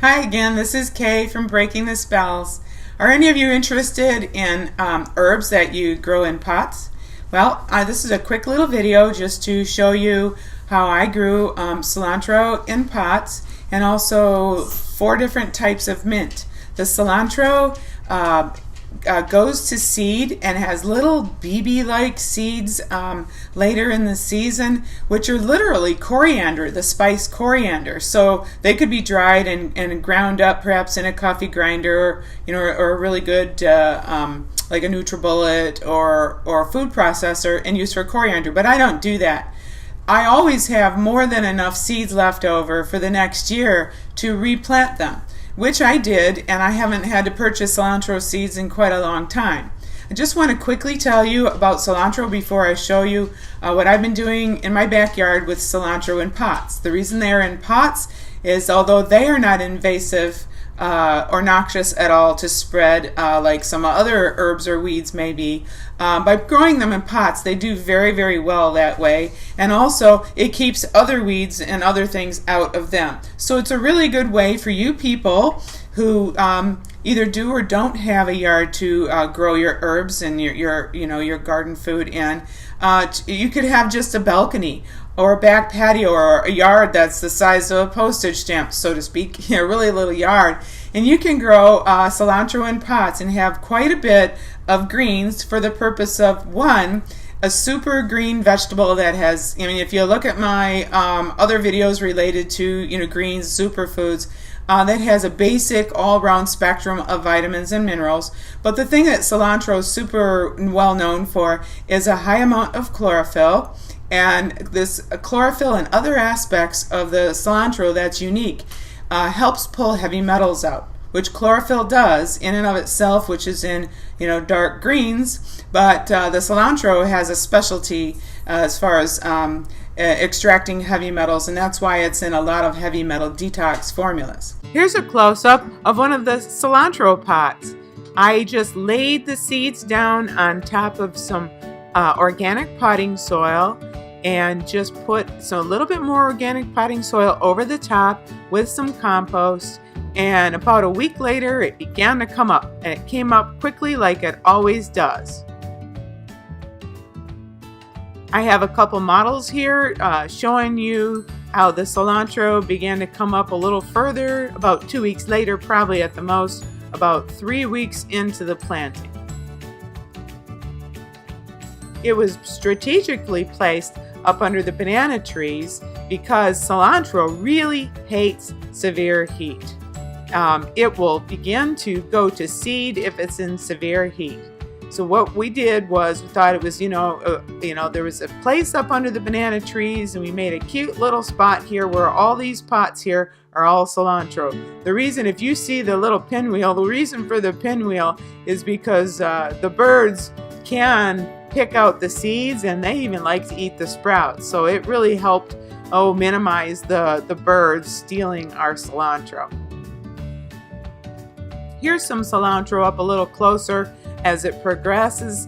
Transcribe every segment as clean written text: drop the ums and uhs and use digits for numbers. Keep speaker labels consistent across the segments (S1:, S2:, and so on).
S1: Hi again, this is Kay from Breaking the Spells. Are any of you interested in herbs that you grow in pots? Well, this is a quick little video just to show you how I grew cilantro in pots and also 4 different types of mint. The cilantro goes to seed and has little BB-like seeds later in the season, which are literally coriander, the spice coriander. So they could be dried and ground up, perhaps in a coffee grinder, or a really good like a NutriBullet or food processor, and used for coriander. But I don't do that. I always have more than enough seeds left over for the next year to replant them, which I did, and I haven't had to purchase cilantro seeds in quite a long time. I just want to quickly tell you about cilantro before I show you what I've been doing in my backyard with cilantro in pots. The reason they are in pots is although they are not invasive or noxious at all to spread like some other herbs or weeds may be, by growing them in pots they do very, very well that way, and also it keeps other weeds and other things out of them. So it's a really good way for you people who either do or don't have a yard to grow your herbs and your garden food in. You could have just a balcony or a back patio or a yard that's the size of a postage stamp, so to speak, a really little yard, and you can grow cilantro in pots and have quite a bit of greens for the purpose of, one, a super green vegetable that has, if you look at my other videos related to greens, superfoods, that has a basic all-round spectrum of vitamins and minerals. But the thing that cilantro is super well known for is a high amount of chlorophyll, and this chlorophyll and other aspects of the cilantro that's unique helps pull heavy metals out, which chlorophyll does in and of itself, which is in dark greens. But the cilantro has a specialty as far as extracting heavy metals, and that's why it's in a lot of heavy metal detox formulas. Here's a close-up of one of the cilantro pots. I just laid the seeds down on top of some organic potting soil and just put a little bit more organic potting soil over the top with some compost, and about a week later it began to come up, and it came up quickly like it always does. I have a couple models here showing you how the cilantro began to come up a little further about 2 weeks later, probably at the most about 3 weeks into the planting. It was strategically placed up under the banana trees because cilantro really hates severe heat. It will begin to go to seed if it's in severe heat. So what we did was we thought it was, there was a place up under the banana trees, and we made a cute little spot here where all these pots here are all cilantro. The reason, if you see the little pinwheel, the reason for the pinwheel is because the birds can pick out the seeds, and they even like to eat the sprouts. So it really helped minimize the birds stealing our cilantro. Here's some cilantro up a little closer as it progresses.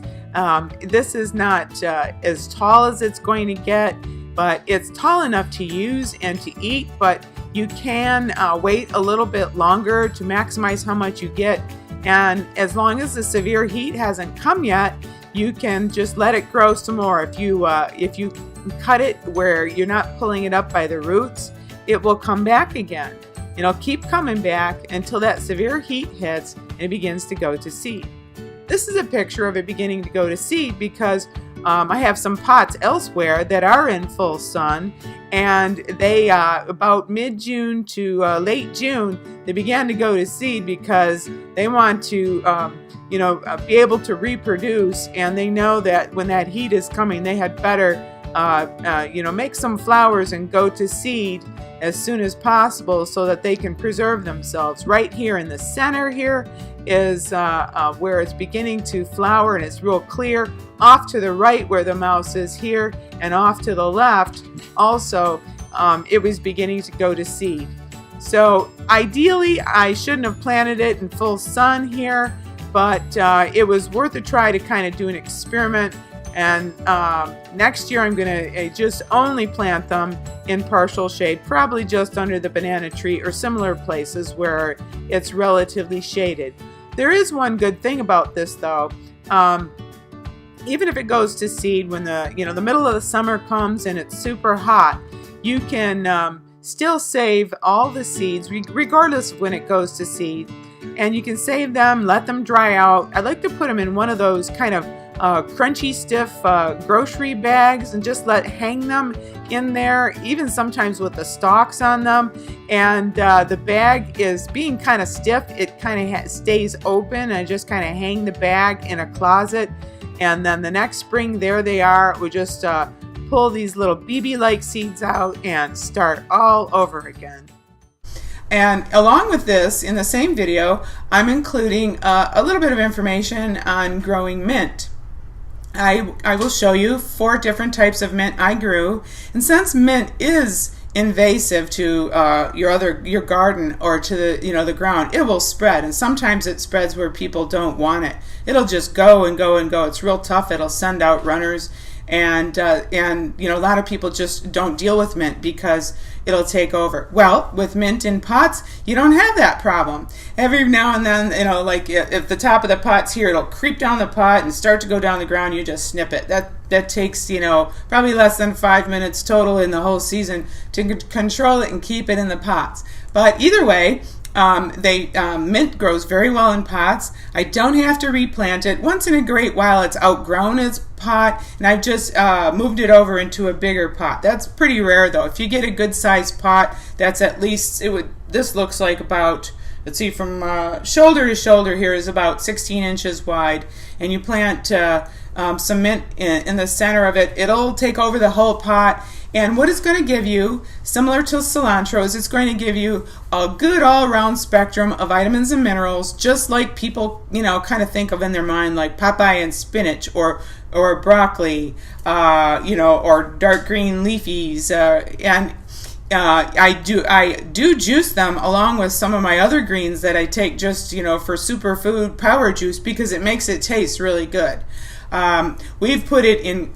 S1: This is not as tall as it's going to get, but it's tall enough to use and to eat, but you can wait a little bit longer to maximize how much you get. And as long as the severe heat hasn't come yet, you can just let it grow some more. If you cut it where you're not pulling it up by the roots, it will come back again. It'll keep coming back until that severe heat hits and it begins to go to seed. This is a picture of it beginning to go to seed because I have some pots elsewhere that are in full sun, and they about mid-June to late June they began to go to seed because they want to be able to reproduce, and they know that when that heat is coming they had better make some flowers and go to seed as soon as possible so that they can preserve themselves. Right here in the center here is where it's beginning to flower, and it's real clear. Off to the right where the mouse is here, and off to the left also it was beginning to go to seed. So ideally I shouldn't have planted it in full sun here, but it was worth a try to kind of do an experiment And next year I'm going to just only plant them in partial shade, probably just under the banana tree or similar places where it's relatively shaded. There is one good thing about this though. Even if it goes to seed when the middle of the summer comes and it's super hot, you can still save all the seeds regardless of when it goes to seed, and you can save them, let them dry out. I like to put them in one of those kind of crunchy, stiff grocery bags and just hang them in there, even sometimes with the stalks on them. And the bag is being kind of stiff, it kind of stays open. I just kind of hang the bag in a closet, and then the next spring there they are. We just pull these little BB-like seeds out and start all over again. And along with this, in the same video, I'm including a little bit of information on growing mint. I will show you 4 different types of mint I grew, and since mint is invasive to your garden or to the ground, it will spread, and sometimes it spreads where people don't want it. It'll just go and go and go. It's real tough. It'll send out runners, and a lot of people just don't deal with mint because it'll take over. Well, with mint in pots, you don't have that problem. Every now and then, like if the top of the pot's here, it'll creep down the pot and start to go down the ground. You just snip it. That takes probably less than 5 minutes total in the whole season to control it and keep it in the pots. But either way, mint grows very well in pots. I don't have to replant it. Once in a great while, it's outgrown its pot, and I've just moved it over into a bigger pot. That's pretty rare though. If you get a good sized pot, that's at least this looks like about, let's see, from shoulder to shoulder here is about 16 inches wide, and you plant some mint in the center of it. It'll take over the whole pot. And what it's going to give you, similar to cilantro, is it's going to give you a good all-around spectrum of vitamins and minerals, just like people, kind of think of in their mind, like Popeye and spinach, or broccoli, or dark green leafies, and I do juice them along with some of my other greens that I take just for superfood power juice, because it makes it taste really good. We've put it in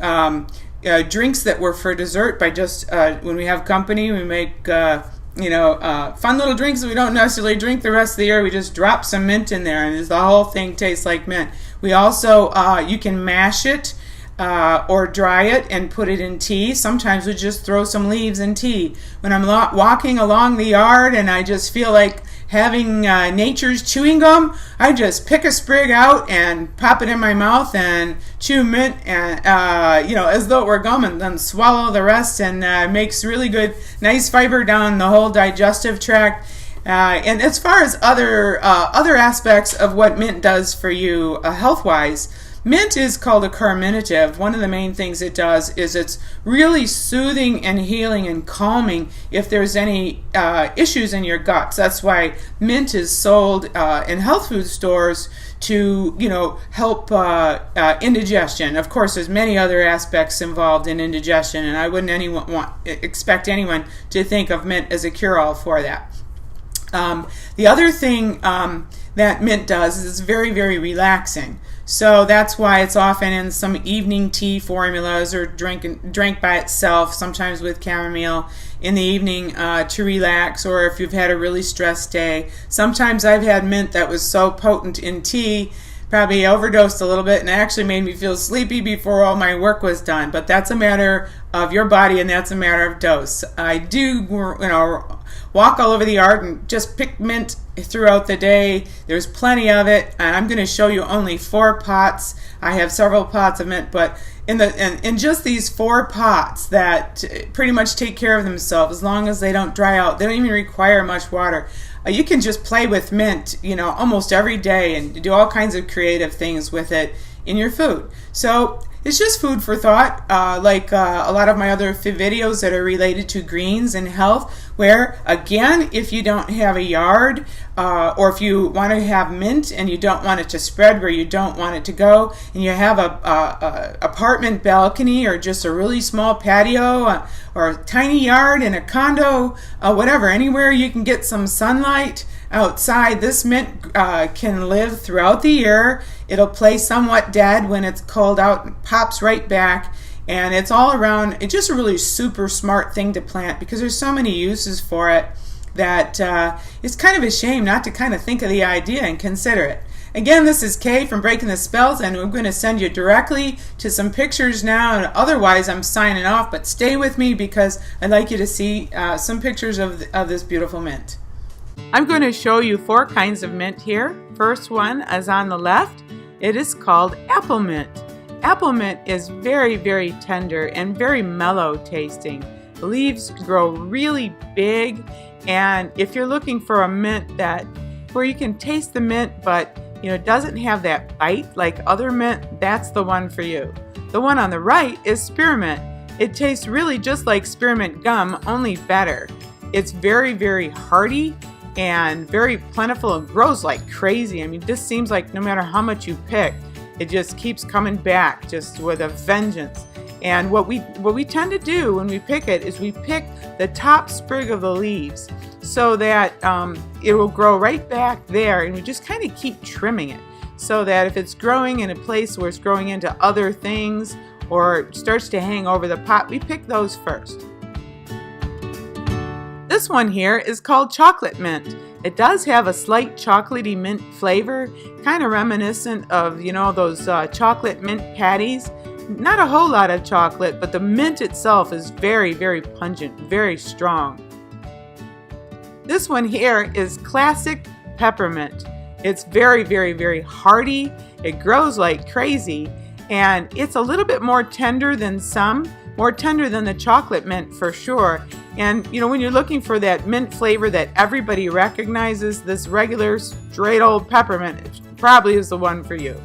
S1: drinks that were for dessert by just when we have company, we make fun little drinks that we don't necessarily drink the rest of the year. We just drop some mint in there, and the whole thing tastes like mint. We also you can mash it or dry it and put it in tea. Sometimes we just throw some leaves in tea. When I'm walking along the yard and I just feel like having nature's chewing gum, I just pick a sprig out and pop it in my mouth and chew mint, and as though it were gum, and then swallow the rest, and makes really good, nice fiber down the whole digestive tract. And as far as other aspects of what mint does for you health-wise, mint is called a carminative. One of the main things it does is it's really soothing and healing and calming if there's any issues in your guts. That's why mint is sold in health food stores to help indigestion. Of course, there's many other aspects involved in indigestion, and I wouldn't expect anyone to think of mint as a cure-all for that. The other thing that mint does is it's very, very relaxing. So that's why it's often in some evening tea formulas, or drank by itself, sometimes with chamomile in the evening to relax, or if you've had a really stressed day. Sometimes I've had mint that was so potent in tea, probably overdosed a little bit, and it actually made me feel sleepy before all my work was done. But that's a matter of your body, and that's a matter of dose. I do, walk all over the yard and just pick mint throughout the day. There's plenty of it, and I'm going to show you only 4 pots. I have several pots of mint, but in just these 4 pots that pretty much take care of themselves as long as they don't dry out. They don't even require much water. You can just play with mint, almost every day, and do all kinds of creative things with it in your food. So it's just food for thought, like a lot of my other videos that are related to greens and health, where, again, if you don't have a yard, or if you want to have mint and you don't want it to spread where you don't want it to go, and you have a apartment balcony or just a really small patio, or a tiny yard in a condo, whatever, anywhere you can get some sunlight, outside. This mint can live throughout the year. It'll play somewhat dead when it's cold out and pops right back. And it's all around, it's just a really super smart thing to plant because there's so many uses for it that it's kind of a shame not to kind of think of the idea and consider it. Again, this is Kay from Breaking the Spells, and we're going to send you directly to some pictures now, and otherwise I'm signing off, but stay with me because I'd like you to see some pictures of this beautiful mint. I'm going to show you 4 kinds of mint here. First one is on the left. It is called apple mint. Apple mint is very, very tender and very mellow tasting. The leaves grow really big, and if you're looking for a mint where you can taste the mint but doesn't have that bite like other mint, that's the one for you. The one on the right is spearmint. It tastes really just like spearmint gum, only better. It's very, very hearty and very plentiful and grows like crazy. I mean, this seems like no matter how much you pick, it just keeps coming back just with a vengeance. And what we tend to do when we pick it is we pick the top sprig of the leaves so that it will grow right back there, and we just kind of keep trimming it so that if it's growing in a place where it's growing into other things or starts to hang over the pot, we pick those first. This one here is called chocolate mint. It does have a slight chocolatey mint flavor, kind of reminiscent of, those chocolate mint patties. Not a whole lot of chocolate, but the mint itself is very, very pungent, very strong. This one here is classic peppermint. It's very, very, very hearty. It grows like crazy, and it's a little bit more tender than more tender than the chocolate mint for sure. And when you're looking for that mint flavor that everybody recognizes, this regular straight old peppermint probably is the one for you.